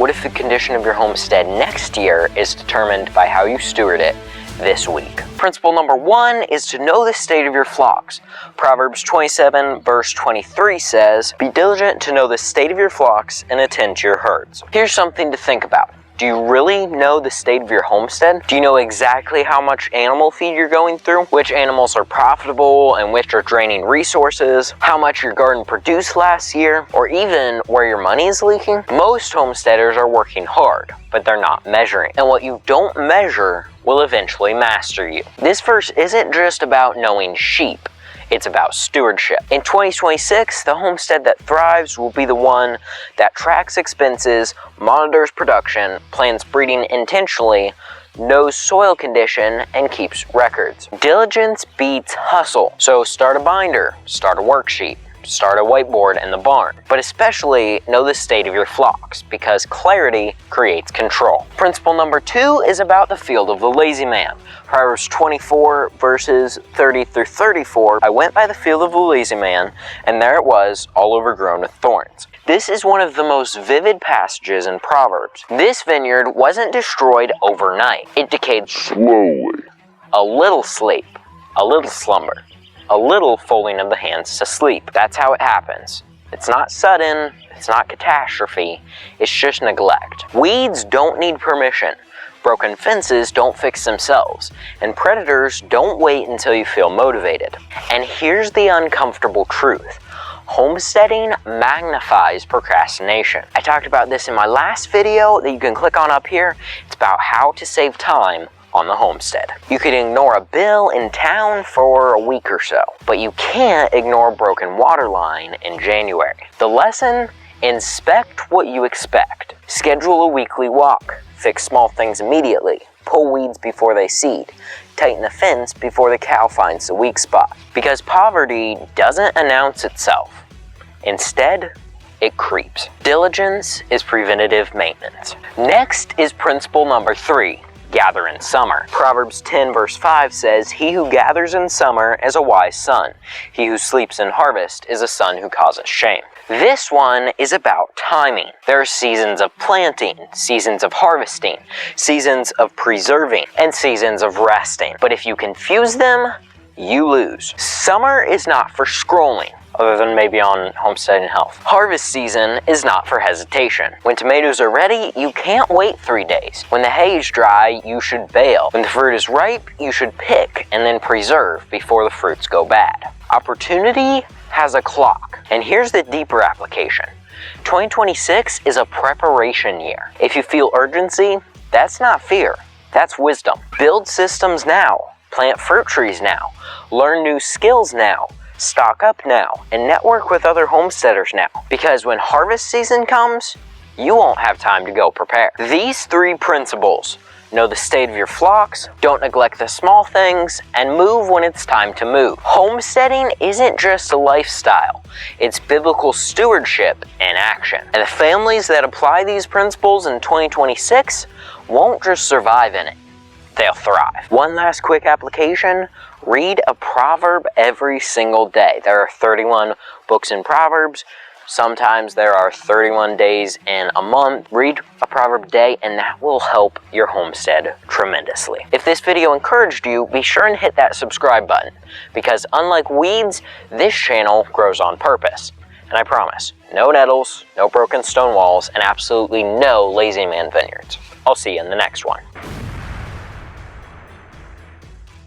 What if the condition of your homestead next year is determined by how you steward it this week? Principle number 1 is to know the state of your flocks. Proverbs 27 verse 23 says, "Be diligent to know the state of your flocks and attend to your herds." Here's something to think about. Do you really know the state of your homestead? Do you know exactly how much animal feed you're going through? Which animals are profitable and which are draining resources? How much your garden produced last year? Or even where your money is leaking? Most homesteaders are working hard, but they're not measuring. And what you don't measure will eventually master you. This verse isn't just about knowing sheep. It's about stewardship. In 2026, the homestead that thrives will be the one that tracks expenses, monitors production, plans breeding intentionally, knows soil condition, and keeps records. Diligence beats hustle. So start a binder, start a worksheet, start a whiteboard in the barn. But especially know the state of your flocks, because clarity creates control. Principle number 2 is about the field of the lazy man. Proverbs 24 verses 30 through 34, "I went by the field of the lazy man, and there it was, all overgrown with thorns." This is one of the most vivid passages in Proverbs. This vineyard wasn't destroyed overnight. It decayed slowly. A little sleep, a little slumber, a little folding of the hands to sleep. That's how it happens. It's not sudden, it's not catastrophe, it's just neglect. Weeds don't need permission. Broken fences don't fix themselves, and predators don't wait until you feel motivated. And here's the uncomfortable truth. Homesteading magnifies procrastination. I talked about this in my last video that you can click on up here. It's about how to save time on the homestead. You could ignore a bill in town for a week or so, but you can't ignore a broken water line in January. The lesson? Inspect what you expect. Schedule a weekly walk. Fix small things immediately. Pull weeds before they seed. Tighten the fence before the cow finds the weak spot. Because poverty doesn't announce itself. Instead, it creeps. Diligence is preventative maintenance. Next is principle number 3. Gather in summer. Proverbs 10 verse 5 says, "He who gathers in summer is a wise son. He who sleeps in harvest is a son who causes shame." This one is about timing. There are seasons of planting, seasons of harvesting, seasons of preserving, and seasons of resting. But if you confuse them, you lose. Summer is not for scrolling, other than maybe on Homestead and Health. Harvest season is not for hesitation. When tomatoes are ready, you can't wait 3 days. When the hay is dry, you should bale. When the fruit is ripe, you should pick and then preserve before the fruits go bad. Opportunity has a clock. And here's the deeper application. 2026 is a preparation year. If you feel urgency, that's not fear, that's wisdom. Build systems now. Plant fruit trees now. Learn new skills now. Stock up now, and network with other homesteaders now. Because when harvest season comes, you won't have time to go prepare. These 3 principles, know the state of your flocks, don't neglect the small things, and move when it's time to move. Homesteading isn't just a lifestyle, it's biblical stewardship in action. And the families that apply these principles in 2026 won't just survive in it, they'll thrive. One last quick application. Read a proverb every single day. There are 31 books in Proverbs. Sometimes there are 31 days in a month. Read a proverb a day, and that will help your homestead tremendously. If this video encouraged you, be sure and hit that subscribe button, because unlike weeds, this channel grows on purpose. And I promise, no nettles, no broken stone walls, and absolutely no lazy man vineyards. I'll see you in the next one.